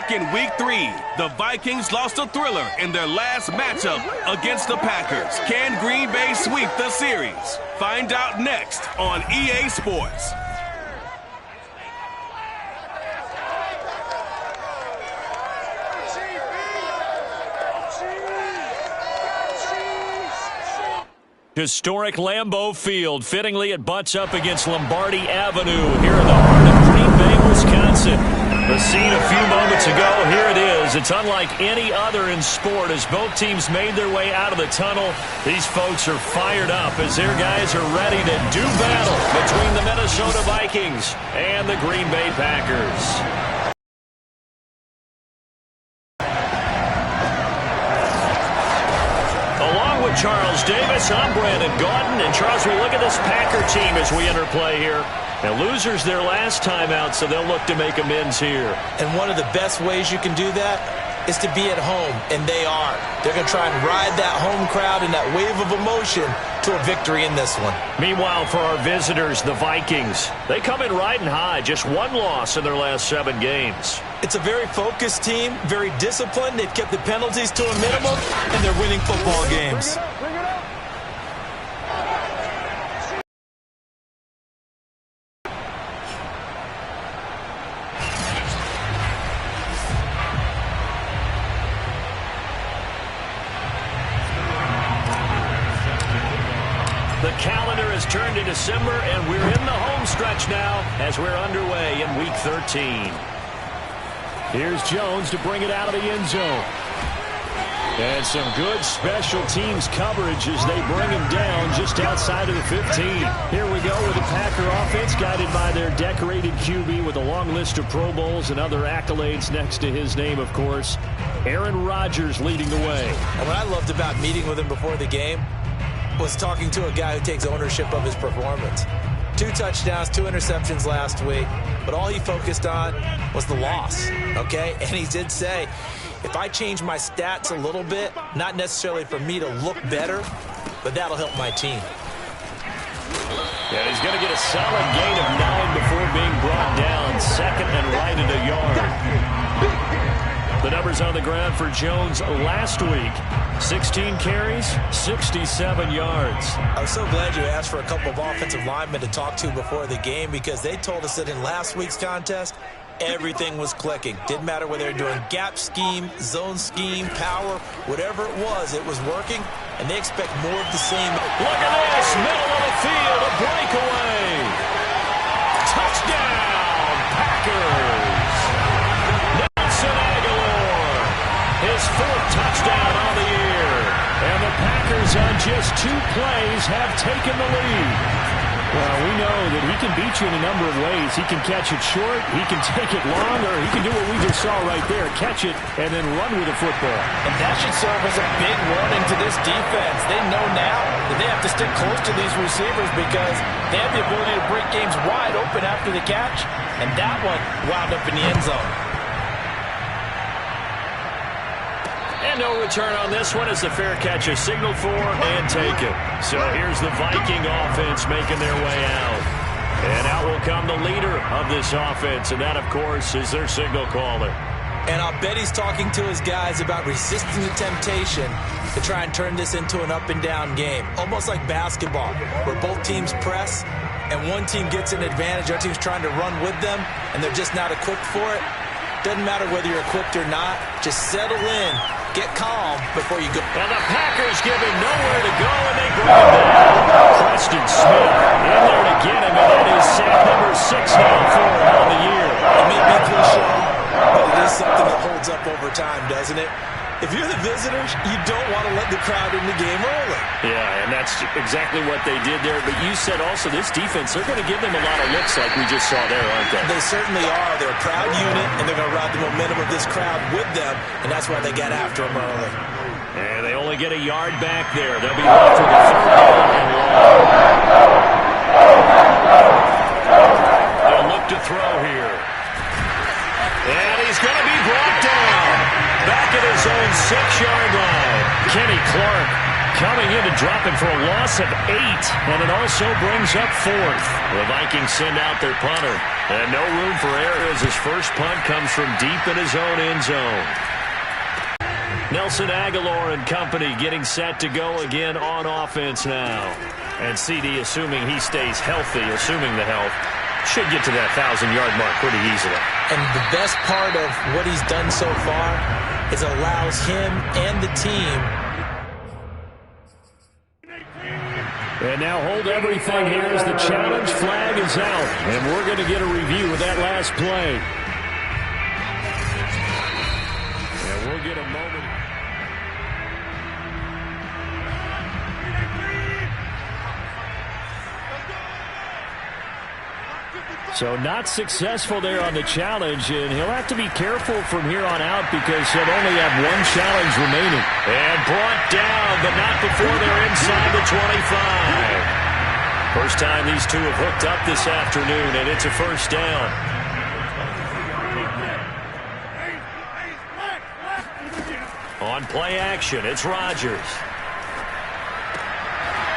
Back in Week 3, the Vikings lost a thriller in their last matchup against the Packers. Can Green Bay sweep the series? Find out next on EA Sports. Historic Lambeau Field. Fittingly, it butts up against Lombardi Avenue here in the heart of Green Bay, Wisconsin. The scene a few moments ago, here it is. It's unlike any other in sport as both teams made their way out of the tunnel. These folks are fired up as their guys are ready to do battle between the Minnesota Vikings and the Green Bay Packers. Charles Davis, I'm Brandon Gaudin, and Charles, we look at this Packer team as we enter play here. And losers their last time out, so they'll look to make amends here. And one of the best ways you can do that is to be at home, and they are. They're going to try and ride that home crowd and that wave of emotion to a victory in this one. Meanwhile, for our visitors, the Vikings, they come in riding high, just one loss in their last 7 games. It's a very focused team, very disciplined. They've kept the penalties to a minimum, and they're winning football games. The calendar has turned to December, and we're in the home stretch now as we're underway in Week 13. Here's Jones to bring it out of the end zone. And some good special teams coverage as they bring him down just outside of the 15. Here we go with the Packer offense guided by their decorated QB with a long list of Pro Bowls and other accolades next to his name, of course. Aaron Rodgers leading the way. And what I loved about meeting with him before the game was talking to a guy who takes ownership of his performance. 2 touchdowns, 2 interceptions last week, but all he focused on was the loss, okay? And he did say, if I change my stats a little bit, not necessarily for me to look better, but that'll help my team. Yeah, he's going to get a solid gain of 9 before being brought down. Second and right at a yard. The numbers on the ground for Jones last week. 16 carries, 67 yards. I was so glad you asked for a couple of offensive linemen to talk to before the game because they told us that in last week's contest, everything was clicking. Didn't matter whether they're doing gap scheme, zone scheme, power, whatever it was working, and they expect more of the same. Look at this, middle of the field, a breakaway. Touchdown, Packers. Nelson Aguilar, his 4th touchdown on the year. And the Packers on just 2 plays have taken the lead. Well, we know that he can beat you in a number of ways. He can catch it short, he can take it long, or he can do what we just saw right there, catch it and then run with the football. And that should serve as a big warning to this defense. They know now that they have to stick close to these receivers because they have the ability to break games wide open after the catch, and that one wound up in the end zone. And no return on this one as the fair catch is signaled for and taken. So here's the Viking offense making their way out. And out will come the leader of this offense, and that, of course, is their signal caller. And I'll bet he's talking to his guys about resisting the temptation to try and turn this into an up-and-down game. Almost like basketball, where both teams press, and one team gets an advantage, other team's trying to run with them, and they're just not equipped for it. Doesn't matter whether you're equipped or not. Just settle in. Get calm before you go. And the Packers give him nowhere to go, and they bring him down. Preston Smith in there to get him, and that is sack number 6 now for him on the year. It may be cliche, but it is something that holds up over time, doesn't it? If you're the visitors, you don't want to let the crowd in the game early. Yeah, and that's exactly what they did there. But you said also this defense, they're going to give them a lot of looks like we just saw there, aren't they? They certainly are. They're a proud unit, and they're going to ride the momentum of this crowd with them, and that's why they got after them early. And they only get a yard back there. They'll be left with a 3rd down and long. They'll look to throw here. And he's going to be brought down. Back at his own 6-yard line. Kenny Clark coming in to drop him for a loss of 8. And it also brings up 4th. The Vikings send out their punter. And no room for error as his first punt comes from deep in his own end zone. Nelson Aguilar and company getting set to go again on offense now. And CD, assuming he stays healthy, assuming the health, should get to that 1,000-yard mark pretty easily. And the best part of what he's done so far is allows him and the team. And now hold everything here as the challenge flag is out. And we're going to get a review of that last play. And we'll get a moment. So not successful there on the challenge, and he'll have to be careful from here on out because he'll only have one challenge remaining. And brought down, but not before they're inside the 25. First time these two have hooked up this afternoon, and it's a first down. On play action, it's Rodgers.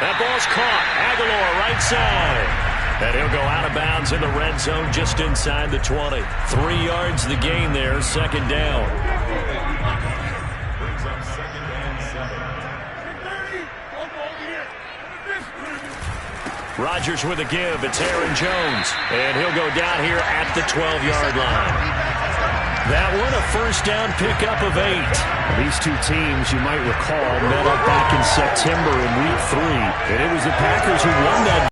That ball's caught. Aguilar right side. And he'll go out of bounds in the red zone just inside the 20. 3 yards the gain there, second down. Rodgers with a give. It's Aaron Jones. And he'll go down here at the 12-yard line. That one a first down pickup of 8. These two teams, you might recall, met up back in September in Week 3. And it was the Packers who won that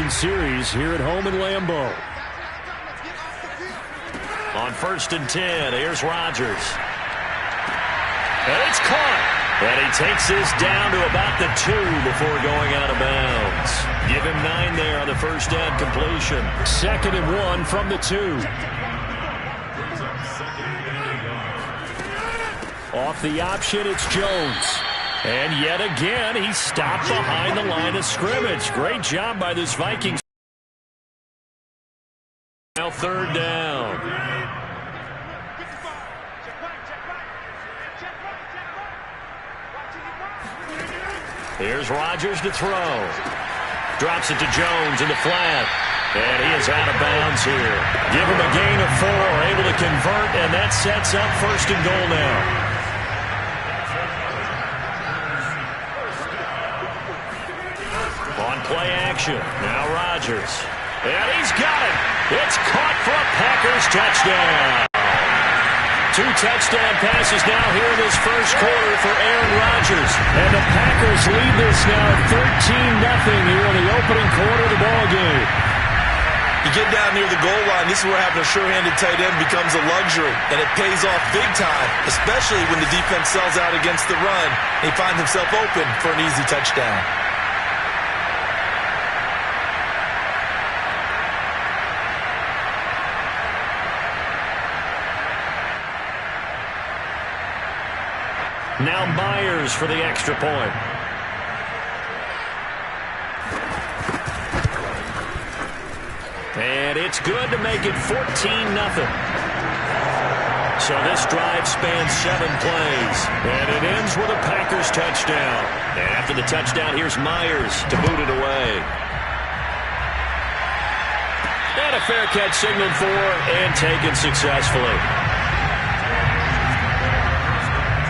series here at home in Lambeau. On 1st and 10, here's Rodgers. And it's caught. And he takes this down to about the 2 before going out of bounds. Give him 9 there on the first down completion. 2nd and 1 from the 2. Off the option, it's Jones. And yet again, he stopped behind the line of scrimmage. Great job by this Vikings. Now 3rd down. Here's Rodgers to throw. Drops it to Jones in the flat. And he is out of bounds here. Give him a gain of 4. Able to convert, and that sets up 1st and goal now. Play action. Now Rodgers. And he's got it. It's caught for a Packers touchdown. 2 touchdown passes now here in this first quarter for Aaron Rodgers. And the Packers lead this now 13-0 here in the opening quarter of the ballgame. You get down near the goal line, this is where having a sure-handed tight end becomes a luxury. And it pays off big time, especially when the defense sells out against the run. He finds himself open for an easy touchdown. Now Myers for the extra point. And it's good to make it 14-0. So this drive spans 7 plays. And it ends with a Packers touchdown. And after the touchdown, here's Myers to boot it away. And a fair catch signaled for and taken successfully.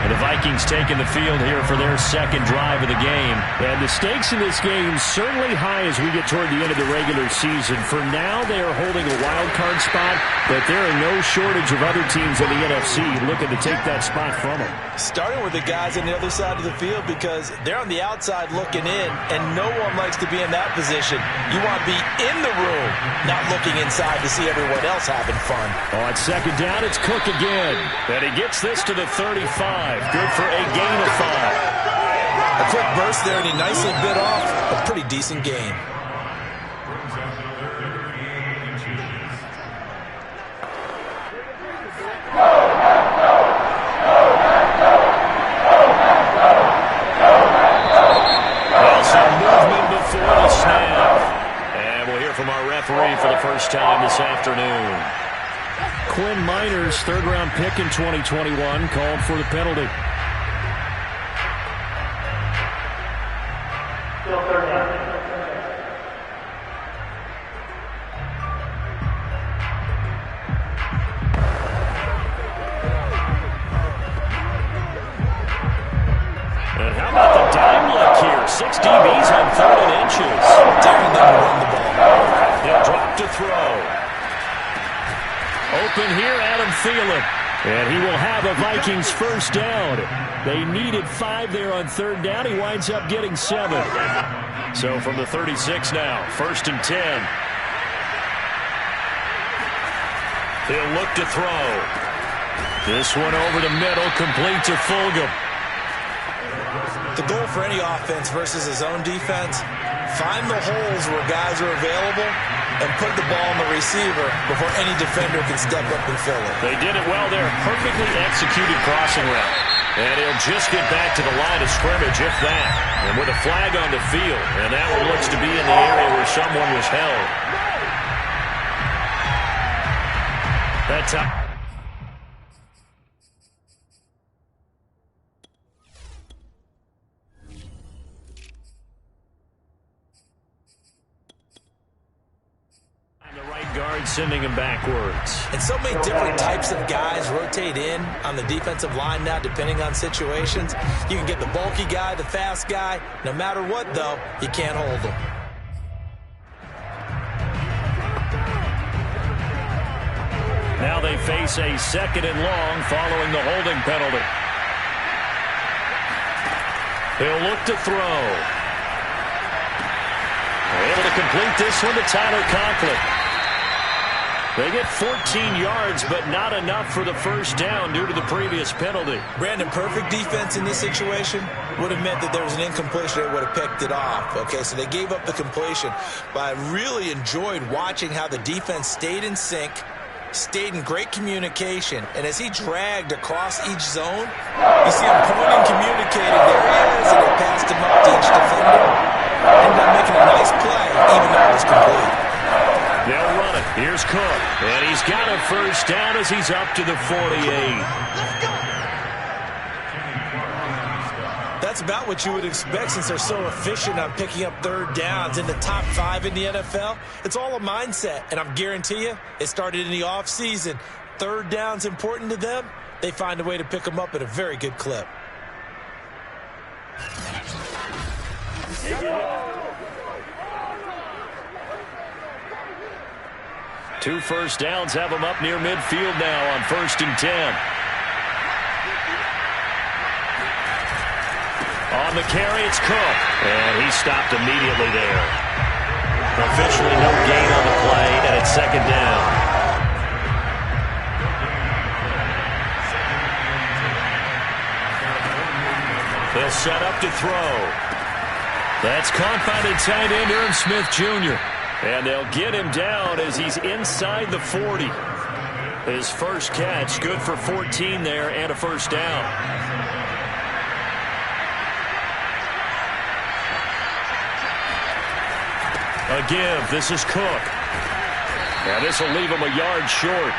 And the Vikings taking the field here for their second drive of the game. And the stakes in this game certainly high as we get toward the end of the regular season. For now, they are holding a wild card spot, but there are no shortage of other teams in the NFC looking to take that spot from them. Starting with the guys on the other side of the field because they're on the outside looking in, and no one likes to be in that position. You want to be in the room, not looking inside to see everyone else having fun. On second down, it's Cook again. And he gets this to the 35. Good for a gain of 5. A quick burst there, and he nicely bit off a pretty decent gain. Well, some movement before the snap. And we'll hear from our referee for the first time this afternoon. Quinn Miners, 3rd-round pick in 2021, called for the penalty. pushes. Daring them to run the ball. He'll drop to throw. Open here, Adam Thielen. And he will have a Vikings first down. They needed 5 there on third down. He winds up getting 7. So from the 36 now, 1st and 10. He'll look to throw. This one over the middle, complete to Fulgham. The goal for any offense versus his own defense, find the holes where guys are available and put the ball on the receiver before any defender can step up and fill it. They did it well there. Perfectly executed crossing route. And he'll just get back to the line of scrimmage, if that. And with a flag on the field. And that one looks to be in the area where someone was held. That's up. Sending him backwards. And so many different types of guys rotate in on the defensive line now, depending on situations. You can get the bulky guy, the fast guy. No matter what, though, you can't hold them. Now they face a 2nd and long following the holding penalty. He'll look to throw. Able to complete this one to Tyler Conklin. They get 14 yards, but not enough for the first down due to the previous penalty. Brandon, perfect defense in this situation would have meant that there was an incompletion. They would have picked it off. Okay, so they gave up the completion. But I really enjoyed watching how the defense stayed in sync, stayed in great communication, and as he dragged across each zone, you see him pointing, communicating, there he is, and they passed him up to each defender. Ended up making a nice play, even though it was complete. They'll run it. Here's Cook. And he's got a first down as he's up to the 48. That's about what you would expect since they're so efficient on picking up third downs in the top 5 in the NFL. It's all a mindset, and I guarantee you it started in the offseason. Third down's important to them. They find a way to pick them up at a very good clip. Two first downs have him up near midfield now on 1st and 10. On the carry, it's Cook. And he stopped immediately there. Officially no gain on the play, and it's 2nd down. They'll set up to throw. That's caught by the tight end, Aaron Smith Jr. And they'll get him down as he's inside the 40. His first catch, good for 14 there and a first down. A give. This is Cook. Now this will leave him a yard short.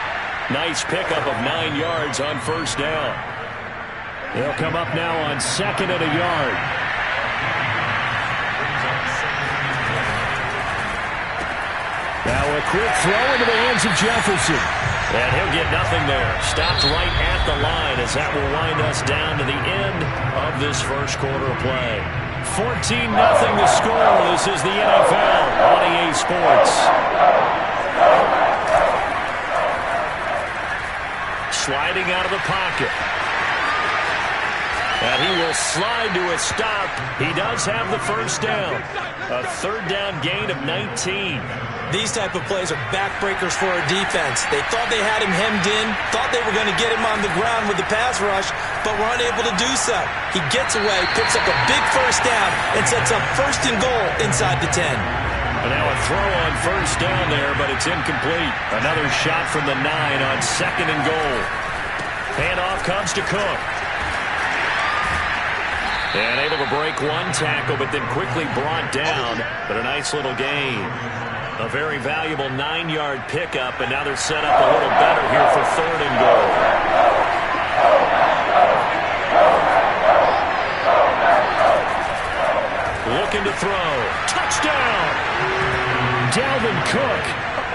Nice pickup of 9 yards on first down. They'll come up now on 2nd and a yard. Now a quick throw into the hands of Jefferson. And he'll get nothing there. Stopped right at the line as that will wind us down to the end of this first quarter of play. 14-0 the score. This is the NFL on EA Sports. Sliding out of the pocket. And he will slide to a stop. He does have the first down. A third down gain of 19. These type of plays are backbreakers for a defense. They thought they had him hemmed in, thought they were going to get him on the ground with the pass rush, but were unable to do so. He gets away, picks up a big first down, and sets up 1st and goal inside the 10. And now a throw on first down there, but it's incomplete. Another shot from the 9 on 2nd and goal. Handoff comes to Cook. And able to break one tackle, but then quickly brought down. But a nice little gain. A very valuable 9-yard pickup, and now they're set up a little better here for 3rd and goal. Looking to throw. Touchdown! Dalvin Cook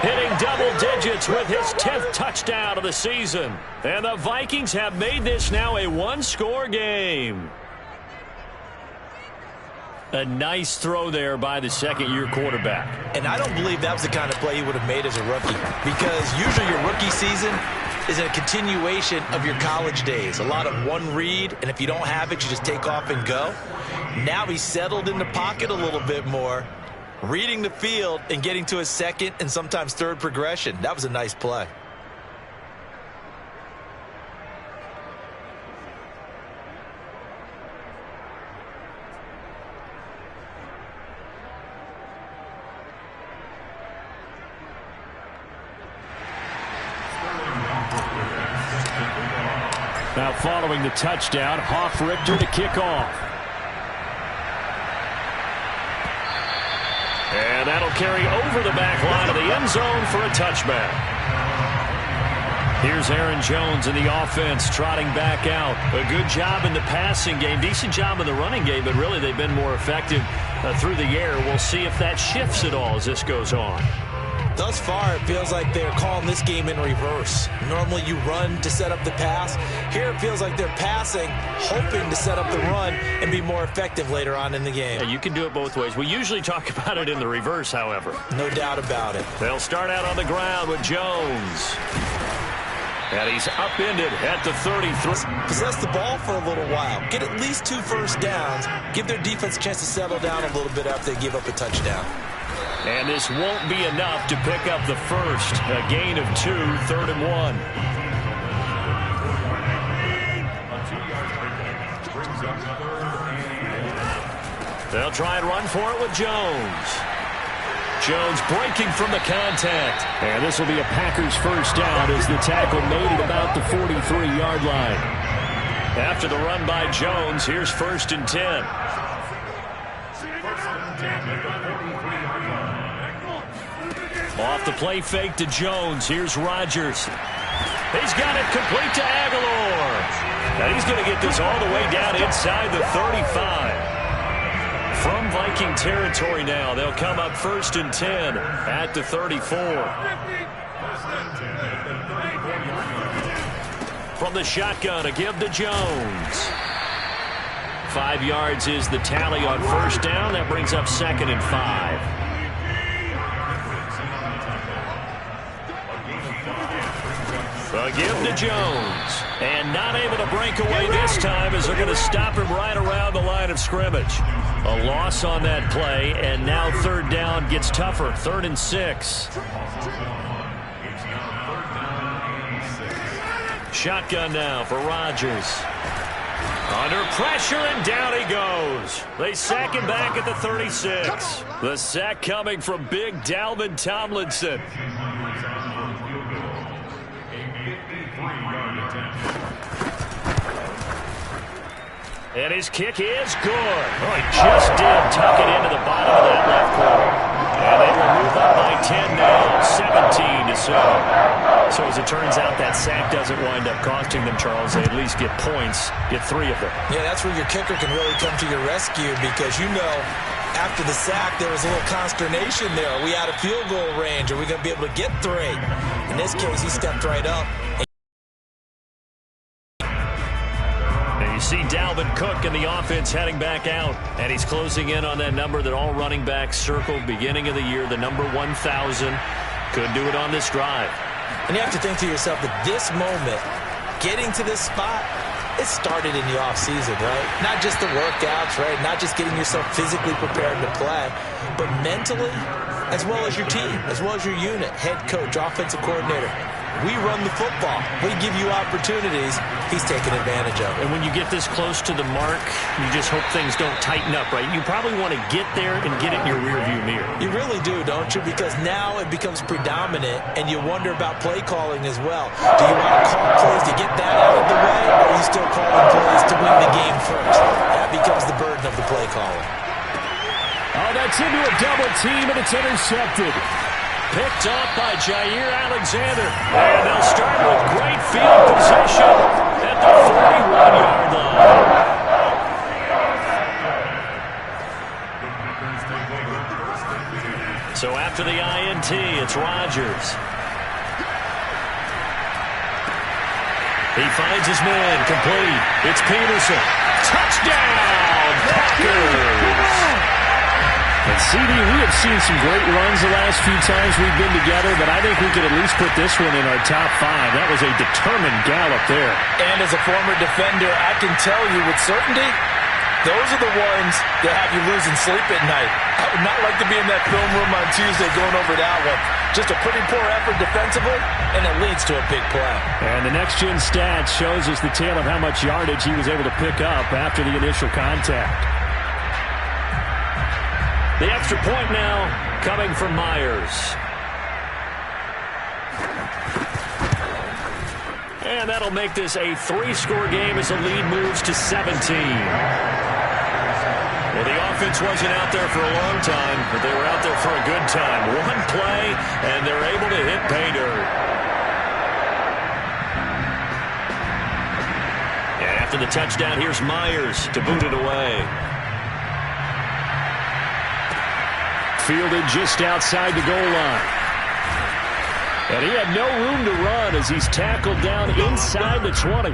hitting double digits with his 10th touchdown of the season. And the Vikings have made this now a one-score game. A nice throw there by the second-year quarterback. And I don't believe that was the kind of play he would have made as a rookie, because usually your rookie season is a continuation of your college days. A lot of one read, and if you don't have it, you just take off and go. Now he's settled in the pocket a little bit more, reading the field and getting to his second and sometimes third progression. That was a nice play. Now following the touchdown, Richter to kick off. And that'll carry over the back line of the end zone for a touchback. Here's Aaron Jones in the offense trotting back out. A good job in the passing game, decent job in the running game, but really they've been more effective through the air. We'll see if that shifts at all as this goes on. Thus far, it feels like they're calling this game in reverse. Normally you run to set up the pass. Here it feels like they're passing, hoping to set up the run and be more effective later on in the game. Yeah, you can do it both ways. We usually talk about it in the reverse, however. No doubt about it. They'll start out on the ground with Jones. And he's upended at the 33. Possess the ball for a little while. Get at least 2 first downs. Give their defense a chance to settle down a little bit after they give up a touchdown. And this won't be enough to pick up the first. A gain of 2, 3rd and 1. They'll try and run for it with Jones. Jones breaking from the contact. And this will be a Packers first down as the tackle made at about the 43-yard line. After the run by Jones, here's 1st and 10. Off the play fake to Jones. Here's Rodgers. He's got it complete to Aguilar. And he's going to get this all the way down inside the 35. From Viking territory now, they'll come up 1st and 10 at the 34. From the shotgun, a give to Jones. 5 yards is the tally on 1st down. That brings up 2nd and 5. A give to Jones. And not able to break away this time as they're going to stop him right around the line of scrimmage. A loss on that play, and now 3rd down gets tougher. 3rd and 6. Shotgun now for Rodgers. Under pressure, and down he goes. They sack him back at the 36. The sack coming from big Dalvin Tomlinson. And his kick is good. Oh, he just did tuck it into the bottom of that left corner. And they will move up by 10 now, 17-7. So as it turns out, that sack doesn't wind up costing them, Charles. They at least get points, get 3 of them. Yeah, that's where your kicker can really come to your rescue, because you know after the sack there was a little consternation there. Are we out of field goal range? Are we going to be able to get 3? In this case, he stepped right up. You see Dalvin Cook in the offense heading back out, and he's closing in on that number that all running backs circled beginning of the year, the number 1,000. Could do it on this drive. And you have to think to yourself that this moment, getting to this spot, it started in the offseason, right? Not just the workouts, right? Not just getting yourself physically prepared to play, but mentally, as well as your team, as well as your unit, head coach, offensive coordinator. We run the football. We give you opportunities. He's taking advantage of it. And when you get this close to the mark, you just hope things don't tighten up, right? You probably want to get there and get it in your rearview mirror. You really do, don't you? Because now it becomes predominant, and you wonder about play calling as well. Do you want to call plays to get that out of the way, or are you still calling plays to win the game first? That becomes the burden of the play calling. Oh, that's into a double team, and it's intercepted. Picked off by Jair Alexander. And they'll start with great field position at the 41-yard line. So after the INT, it's Rodgers. He finds his man complete. It's Peterson. Touchdown, Packers! And CD, we have seen some great runs the last few times we've been together, but I think we could at least put this one in our top 5. That was a determined gallop there. And as a former defender, I can tell you with certainty, those are the ones that have you losing sleep at night. I would not like to be in that film room on Tuesday going over that one. Just a pretty poor effort defensively, and it leads to a big play. And the next-gen stats shows us the tale of how much yardage he was able to pick up after the initial contact. The extra point now coming from Myers. And that'll make this a 3-score game as the lead moves to 17. Well, the offense wasn't out there for a long time, but they were out there for a good time. One play, and they're able to hit pay dirt. And after the touchdown, here's Myers to boot it away. Fielded just outside the goal line. And he had no room to run as he's tackled down inside the 20.